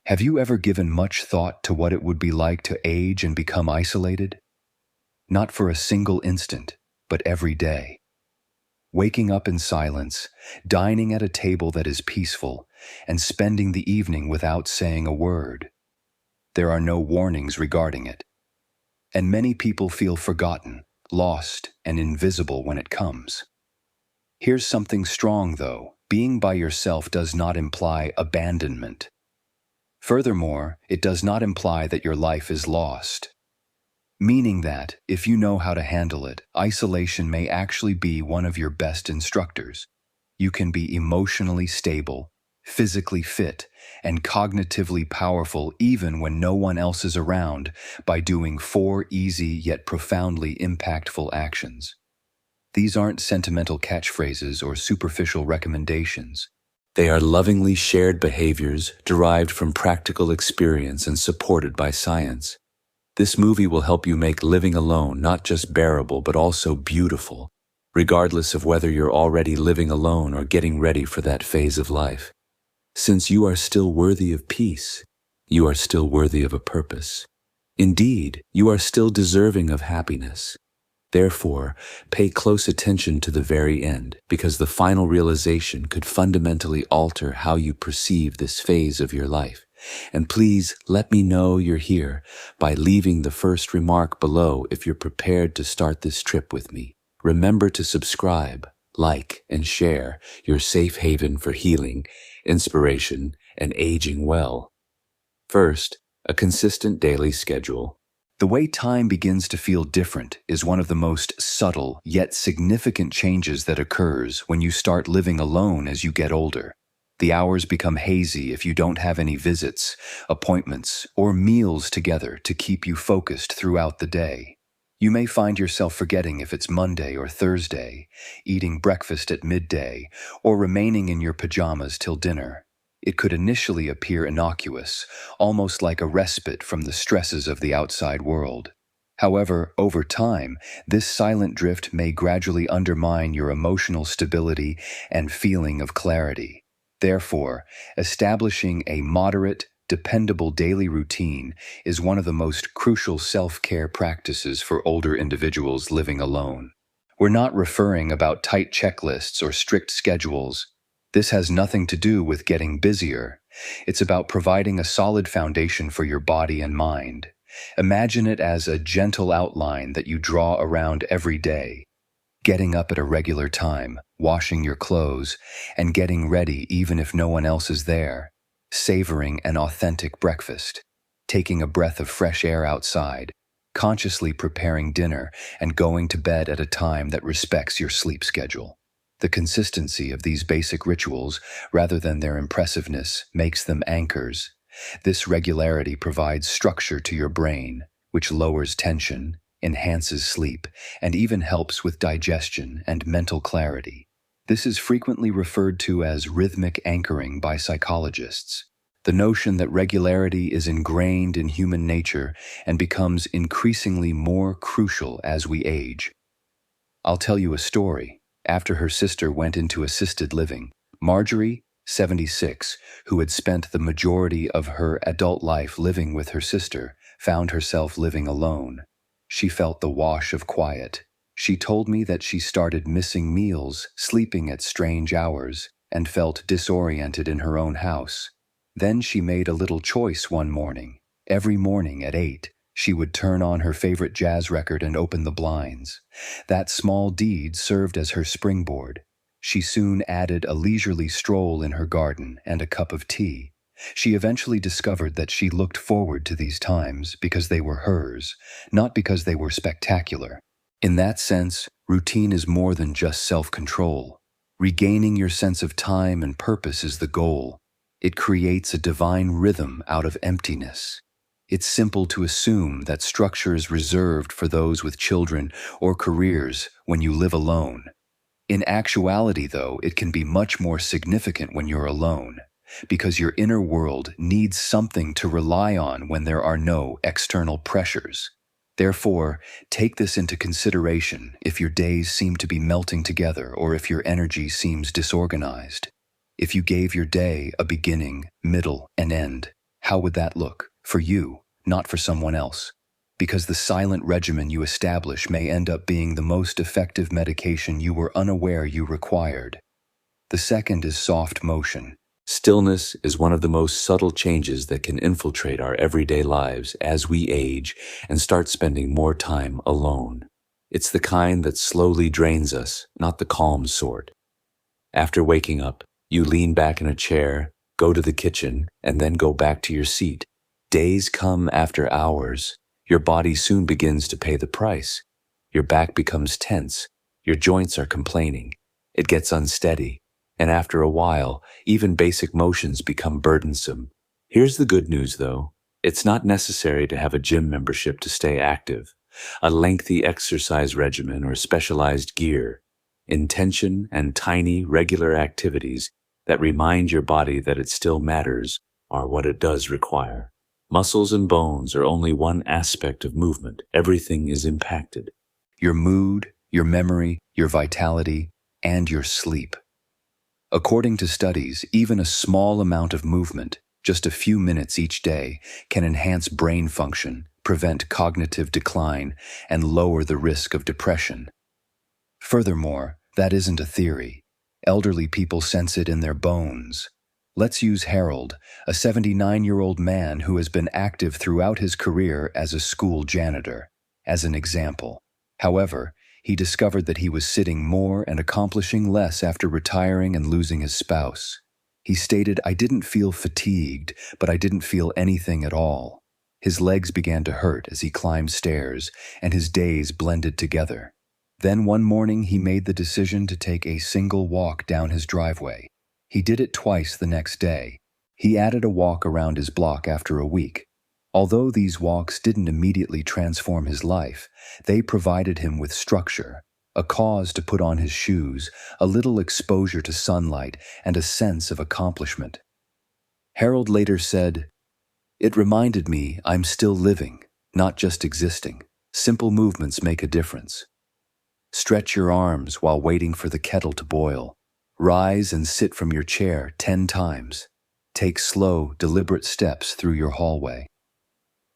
Have you ever given much thought to what it would be like to age and become isolated? Not for a single instant, but every day. Waking up in silence, dining at a table that is peaceful, and spending the evening without saying a word. There are no warnings regarding it. And many people feel forgotten, lost, and invisible when it comes. Here's something strong, though. Being by yourself does not imply abandonment. Furthermore, it does not imply that your life is lost. Meaning that, if you know how to handle it, isolation may actually be one of your best instructors. You can be emotionally stable, physically fit, and cognitively powerful even when no one else is around by doing 4 easy yet profoundly impactful actions. These aren't sentimental catchphrases or superficial recommendations. They are lovingly shared behaviors derived from practical experience and supported by science. This movie will help you make living alone not just bearable but also beautiful, regardless of whether you're already living alone or getting ready for that phase of life. Since you are still worthy of peace, you are still worthy of a purpose. Indeed, you are still deserving of happiness. Therefore, pay close attention to the very end, because the final realization could fundamentally alter how you perceive this phase of your life. And please let me know you're here by leaving the first remark below if you're prepared to start this trip with me. Remember to subscribe, like, and share your safe haven for healing, inspiration, and aging well. First, a consistent daily schedule. The way time begins to feel different is one of the most subtle yet significant changes that occurs when you start living alone as you get older. The hours become hazy if you don't have any visits, appointments, or meals together to keep you focused throughout the day. You may find yourself forgetting if it's Monday or Thursday, eating breakfast at midday, or remaining in your pajamas till dinner. It could initially appear innocuous, almost like a respite from the stresses of the outside world. However, over time, this silent drift may gradually undermine your emotional stability and feeling of clarity. Therefore, establishing a moderate, dependable daily routine is one of the most crucial self-care practices for older individuals living alone. We're not referring about tight checklists or strict schedules. This has nothing to do with getting busier. It's about providing a solid foundation for your body and mind. Imagine it as a gentle outline that you draw around every day. Getting up at a regular time, washing your clothes, and getting ready even if no one else is there. Savoring an authentic breakfast. Taking a breath of fresh air outside. Consciously preparing dinner and going to bed at a time that respects your sleep schedule. The consistency of these basic rituals, rather than their impressiveness, makes them anchors. This regularity provides structure to your brain, which lowers tension, enhances sleep, and even helps with digestion and mental clarity. This is frequently referred to as rhythmic anchoring by psychologists. The notion that regularity is ingrained in human nature and becomes increasingly more crucial as we age. I'll tell you a story. After her sister went into assisted living, Marjorie, 76, who had spent the majority of her adult life living with her sister, found herself living alone. She felt the wash of quiet. She told me that she started missing meals, sleeping at strange hours, and felt disoriented in her own house. Then she made a little choice one morning. Every morning at 8, she would turn on her favorite jazz record and open the blinds. That small deed served as her springboard. She soon added a leisurely stroll in her garden and a cup of tea. She eventually discovered that she looked forward to these times because they were hers, not because they were spectacular. In that sense, routine is more than just self-control. Regaining your sense of time and purpose is the goal. It creates a divine rhythm out of emptiness. It's simple to assume that structure is reserved for those with children or careers when you live alone. In actuality, though, it can be much more significant when you're alone, because your inner world needs something to rely on when there are no external pressures. Therefore, take this into consideration if your days seem to be melting together or if your energy seems disorganized. If you gave your day a beginning, middle, and end, How would that look? For you, not for someone else. Because the silent regimen you establish may end up being the most effective medication you were unaware you required. The second is soft motion. Stillness is one of the most subtle changes that can infiltrate our everyday lives as we age and start spending more time alone. It's the kind that slowly drains us, not the calm sort. After waking up, you lean back in a chair, go to the kitchen, and then go back to your seat. Days come after hours. Your body soon begins to pay the price. Your back becomes tense. Your joints are complaining. It gets unsteady. And after a while, even basic motions become burdensome. Here's the good news, though. It's not necessary to have a gym membership to stay active, a lengthy exercise regimen or specialized gear. Intention and tiny, regular activities that remind your body that it still matters are what it does require. Muscles and bones are only one aspect of movement. Everything is impacted. Your mood, your memory, your vitality, and your sleep. According to studies, even a small amount of movement, just a few minutes each day, can enhance brain function, prevent cognitive decline, and lower the risk of depression. Furthermore, that isn't a theory. Elderly people sense it in their bones. Let's use Harold, a 79-year-old man who has been active throughout his career as a school janitor, as an example. However, he discovered that he was sitting more and accomplishing less after retiring and losing his spouse. He stated, "I didn't feel fatigued, but I didn't feel anything at all." His legs began to hurt as he climbed stairs, and his days blended together. Then one morning he made the decision to take a single walk down his driveway. He did it twice the next day. He added a walk around his block after a week. Although these walks didn't immediately transform his life, they provided him with structure, a cause to put on his shoes, a little exposure to sunlight, and a sense of accomplishment. Harold later said, "It reminded me I'm still living, not just existing. Simple movements make a difference. Stretch your arms while waiting for the kettle to boil. Rise and sit from your chair 10 times. Take slow, deliberate steps through your hallway."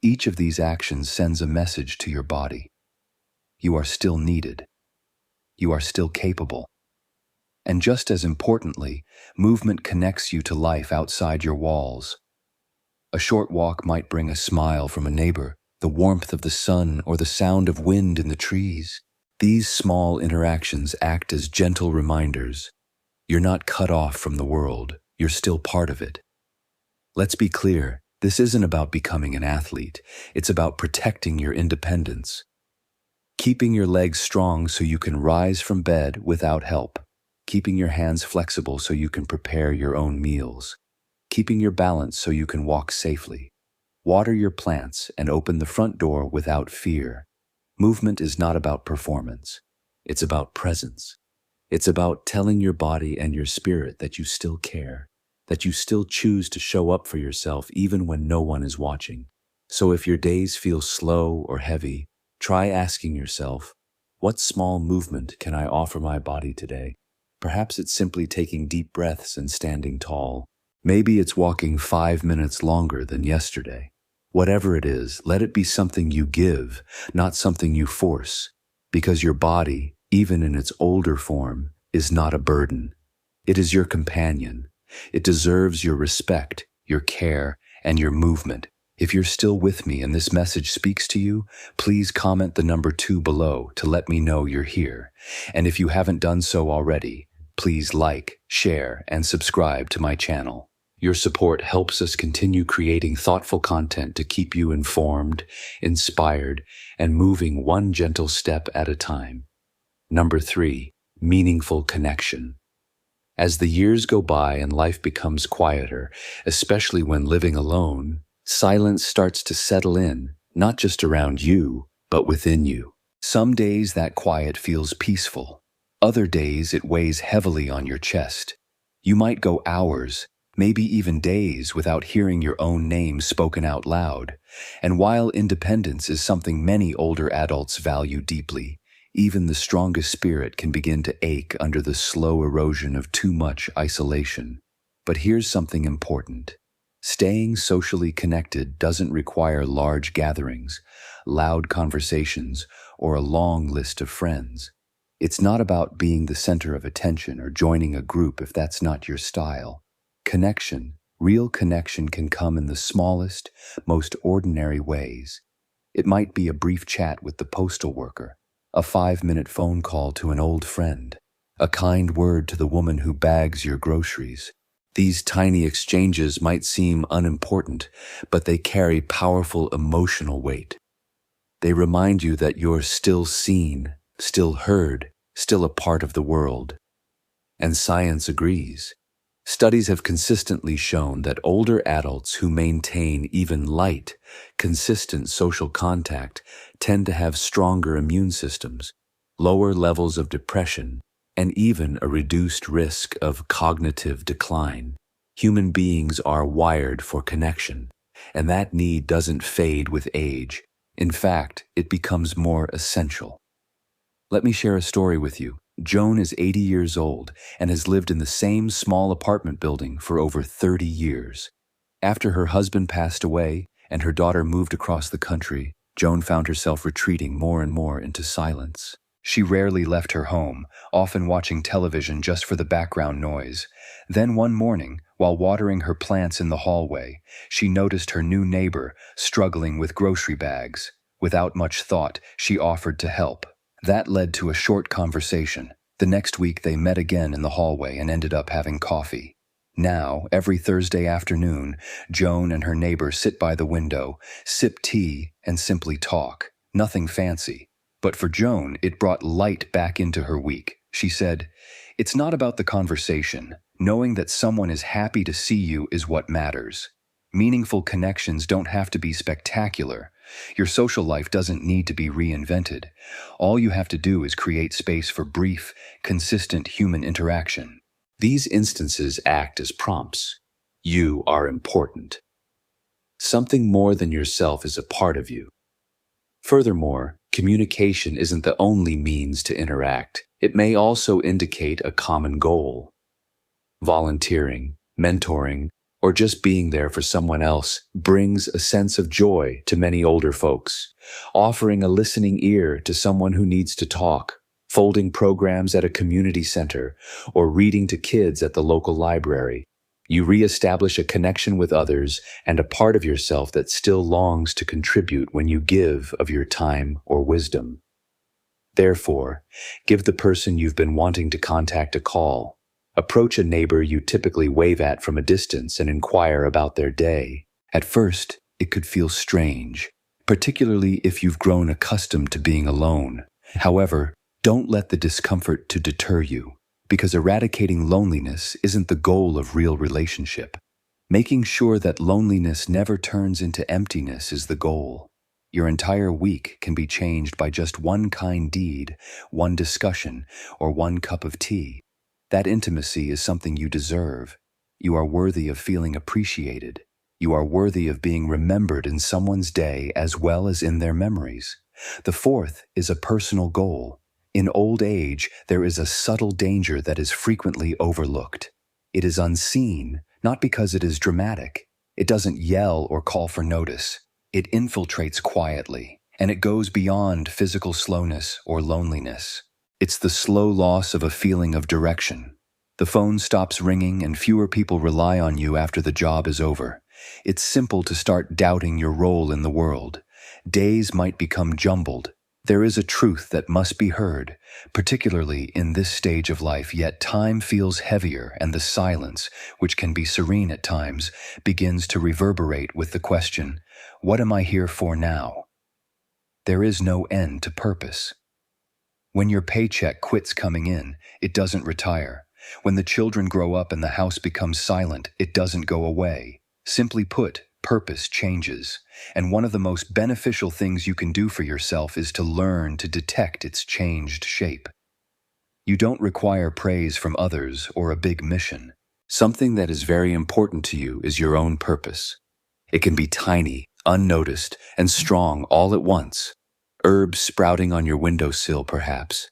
Each of these actions sends a message to your body. You are still needed. You are still capable. And just as importantly, movement connects you to life outside your walls. A short walk might bring a smile from a neighbor, the warmth of the sun, or the sound of wind in the trees. These small interactions act as gentle reminders. You're not cut off from the world. You're still part of it. Let's be clear. This isn't about becoming an athlete. It's about protecting your independence. Keeping your legs strong so you can rise from bed without help. Keeping your hands flexible so you can prepare your own meals. Keeping your balance so you can walk safely. Water your plants and open the front door without fear. Movement is not about performance. It's about presence. It's about telling your body and your spirit that you still care, that you still choose to show up for yourself even when no one is watching. So if your days feel slow or heavy, try asking yourself, what small movement can I offer my body today? Perhaps it's simply taking deep breaths and standing tall. Maybe it's walking 5 minutes longer than yesterday. Whatever it is, let it be something you give, not something you force, because your body, even in its older form, is not a burden. It is your companion. It deserves your respect, your care, and your movement. If you're still with me and this message speaks to you, please comment the number 2 below to let me know you're here. And if you haven't done so already, please like, share, and subscribe to my channel. Your support helps us continue creating thoughtful content to keep you informed, inspired, and moving one gentle step at a time. Number 3, meaningful connection. As the years go by and life becomes quieter, especially when living alone, silence starts to settle in, not just around you, but within you. Some days that quiet feels peaceful. Other days it weighs heavily on your chest. You might go hours, maybe even days, without hearing your own name spoken out loud. And while independence is something many older adults value deeply, even the strongest spirit can begin to ache under the slow erosion of too much isolation. But here's something important. Staying socially connected doesn't require large gatherings, loud conversations, or a long list of friends. It's not about being the center of attention or joining a group if that's not your style. Connection, real connection, can come in the smallest, most ordinary ways. It might be a brief chat with the postal worker, a 5-minute phone call to an old friend, a kind word to the woman who bags your groceries. These tiny exchanges might seem unimportant, but they carry powerful emotional weight. They remind you that you're still seen, still heard, still a part of the world. And science agrees. Studies have consistently shown that older adults who maintain even light, consistent social contact tend to have stronger immune systems, lower levels of depression, and even a reduced risk of cognitive decline. Human beings are wired for connection, and that need doesn't fade with age. In fact, it becomes more essential. Let me share a story with you. Joan is 80 years old and has lived in the same small apartment building for over 30 years. After her husband passed away and her daughter moved across the country, Joan found herself retreating more and more into silence. She rarely left her home, often watching television just for the background noise. Then one morning, while watering her plants in the hallway, she noticed her new neighbor struggling with grocery bags. Without much thought, she offered to help. That led to a short conversation. The next week they met again in the hallway and ended up having coffee. Now, every Thursday afternoon, Joan and her neighbor sit by the window, sip tea, and simply talk. Nothing fancy. But for Joan, it brought light back into her week. She said, "It's not about the conversation. Knowing that someone is happy to see you is what matters. Meaningful connections don't have to be spectacular. Your social life doesn't need to be reinvented. All you have to do is create space for brief, consistent human interaction." These instances act as prompts. You are important. Something more than yourself is a part of you. Furthermore, communication isn't the only means to interact. It may also indicate a common goal. Volunteering, mentoring, or just being there for someone else brings a sense of joy to many older folks. Offering a listening ear to someone who needs to talk, folding programs at a community center, or reading to kids at the local library. You reestablish a connection with others and a part of yourself that still longs to contribute when you give of your time or wisdom. Therefore, give the person you've been wanting to contact a call. Approach a neighbor you typically wave at from a distance and inquire about their day. At first, it could feel strange, particularly if you've grown accustomed to being alone. However, don't let the discomfort to deter you, because eradicating loneliness isn't the goal of real relationship. Making sure that loneliness never turns into emptiness is the goal. Your entire week can be changed by just one kind deed, one discussion, or one cup of tea. That intimacy is something you deserve. You are worthy of feeling appreciated. You are worthy of being remembered in someone's day as well as in their memories. The fourth is a personal goal. In old age, there is a subtle danger that is frequently overlooked. It is unseen, not because it is dramatic. It doesn't yell or call for notice. It infiltrates quietly, and it goes beyond physical slowness or loneliness. It's the slow loss of a feeling of direction. The phone stops ringing and fewer people rely on you after the job is over. It's simple to start doubting your role in the world. Days might become jumbled. There is a truth that must be heard, particularly in this stage of life, yet time feels heavier and the silence, which can be serene at times, begins to reverberate with the question, "What am I here for now?" There is no end to purpose. When your paycheck quits coming in, it doesn't retire. When the children grow up and the house becomes silent, it doesn't go away. Simply put, purpose changes, and one of the most beneficial things you can do for yourself is to learn to detect its changed shape. You don't require praise from others or a big mission. Something that is very important to you is your own purpose. It can be tiny, unnoticed, and strong all at once. Herbs sprouting on your windowsill, perhaps.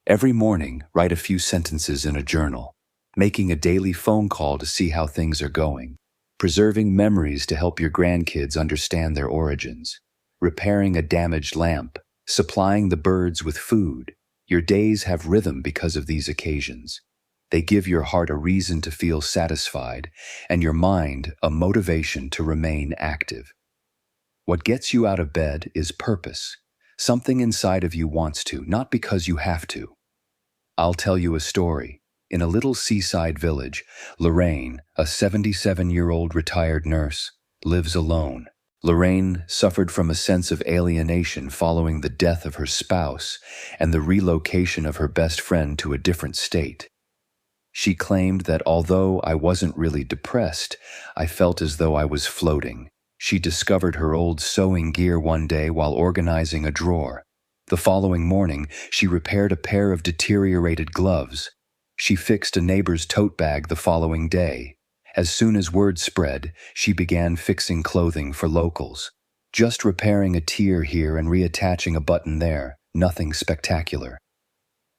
Every morning, write a few sentences in a journal, making a daily phone call to see how things are going. preserving memories to help your grandkids understand their origins, repairing a damaged lamp, supplying the birds with food. Your days have rhythm because of these occasions. They give your heart a reason to feel satisfied and your mind a motivation to remain active. What gets you out of bed is purpose. Something inside of you wants to, not because you have to. I'll tell you a story. In a little seaside village, Lorraine, a 77-year-old retired nurse, lives alone. Lorraine suffered from a sense of alienation following the death of her spouse and the relocation of her best friend to a different state. She claimed that although I wasn't really depressed, I felt as though I was floating. She discovered her old sewing gear one day while organizing a drawer. The following morning, she repaired a pair of deteriorated gloves. She fixed a neighbor's tote bag the following day. As soon as word spread, she began fixing clothing for locals. Just repairing a tear here and reattaching a button there, nothing spectacular.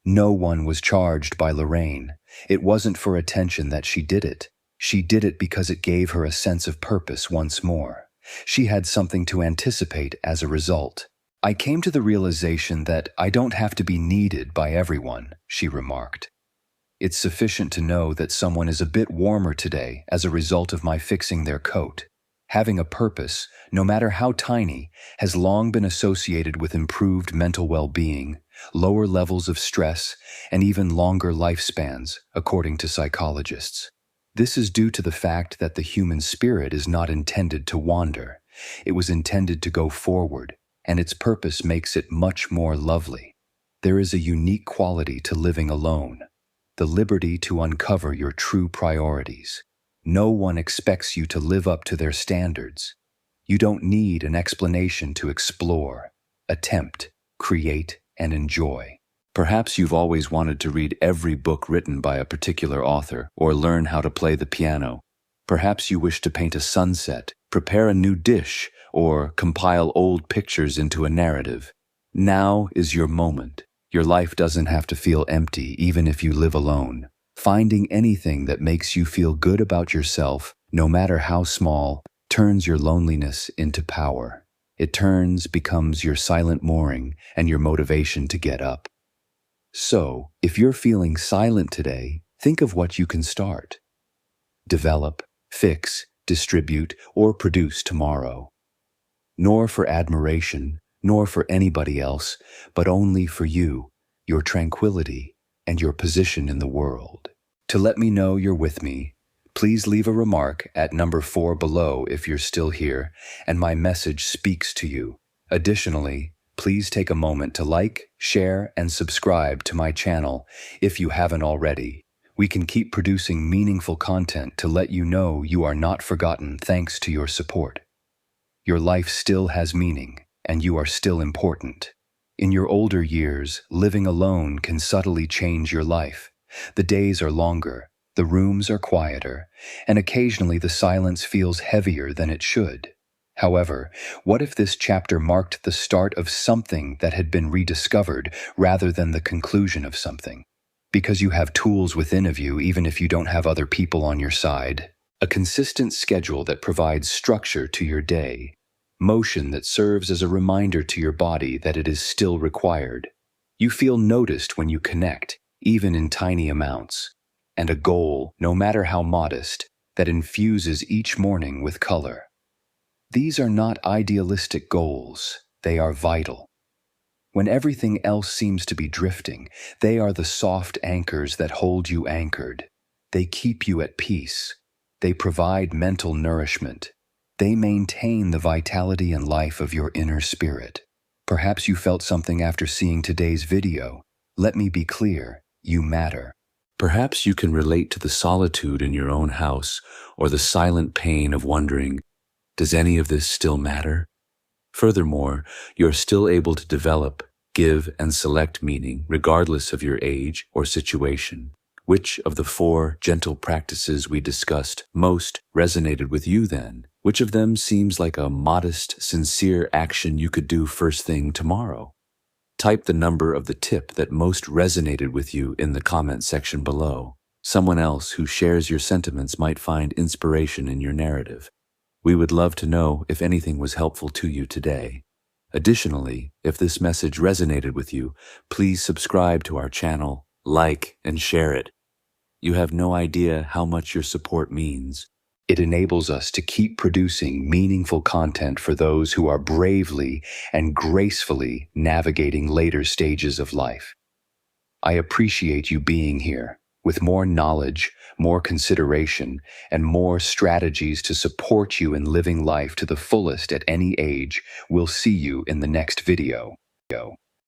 No one was charged by Lorraine. It wasn't for attention that she did it. She did it because it gave her a sense of purpose once more. She had something to anticipate as a result. I came to the realization that I don't have to be needed by everyone, she remarked. It's sufficient to know that someone is a bit warmer today as a result of my fixing their coat. Having a purpose, no matter how tiny, has long been associated with improved mental well-being, lower levels of stress, and even longer lifespans, according to psychologists. This is due to the fact that the human spirit is not intended to wander. It was intended to go forward, and its purpose makes it much more lovely. There is a unique quality to living alone, the liberty to uncover your true priorities. No one expects you to live up to their standards. You don't need an explanation to explore, attempt, create, and enjoy. Perhaps you've always wanted to read every book written by a particular author or learn how to play the piano. Perhaps you wish to paint a sunset, prepare a new dish, or compile old pictures into a narrative. Now is your moment. Your life doesn't have to feel empty even if you live alone. Finding anything that makes you feel good about yourself, no matter how small, turns your loneliness into power. It becomes your silent mooring and your motivation to get up. So, if you're feeling silent today, think of what you can start. Develop, fix, distribute, or produce tomorrow. Nor for admiration, nor for anybody else, but only for you, your tranquility, and your position in the world. To let me know you're with me, please leave a remark at number 4 below if you're still here and my message speaks to you. Additionally, please take a moment to like, share, and subscribe to my channel if you haven't already. We can keep producing meaningful content to let you know you are not forgotten thanks to your support. Your life still has meaning, and you are still important. In your older years, living alone can subtly change your life. The days are longer, the rooms are quieter, and occasionally the silence feels heavier than it should. However, what if this chapter marked the start of something that had been rediscovered rather than the conclusion of something? Because you have tools within of you even if you don't have other people on your side. A consistent schedule that provides structure to your day. Motion that serves as a reminder to your body that it is still required. You feel noticed when you connect, even in tiny amounts. And a goal, no matter how modest, that infuses each morning with color. These are not idealistic goals, they are vital. When everything else seems to be drifting, they are the soft anchors that hold you anchored. They keep you at peace. They provide mental nourishment. They maintain the vitality and life of your inner spirit. Perhaps you felt something after seeing today's video. Let me be clear, you matter. Perhaps you can relate to the solitude in your own house or the silent pain of wondering, does any of this still matter? Furthermore, you're still able to develop, give, and select meaning regardless of your age or situation. Which of the 4 gentle practices we discussed most resonated with you then? Which of them seems like a modest, sincere action you could do first thing tomorrow? Type the number of the tip that most resonated with you in the comment section below. Someone else who shares your sentiments might find inspiration in your narrative. We would love to know if anything was helpful to you today. Additionally, if this message resonated with you, please subscribe to our channel, like, and share it. You have no idea how much your support means. It enables us to keep producing meaningful content for those who are bravely and gracefully navigating later stages of life. I appreciate you being here. With more knowledge, more consideration, and more strategies to support you in living life to the fullest at any age, we'll see you in the next video.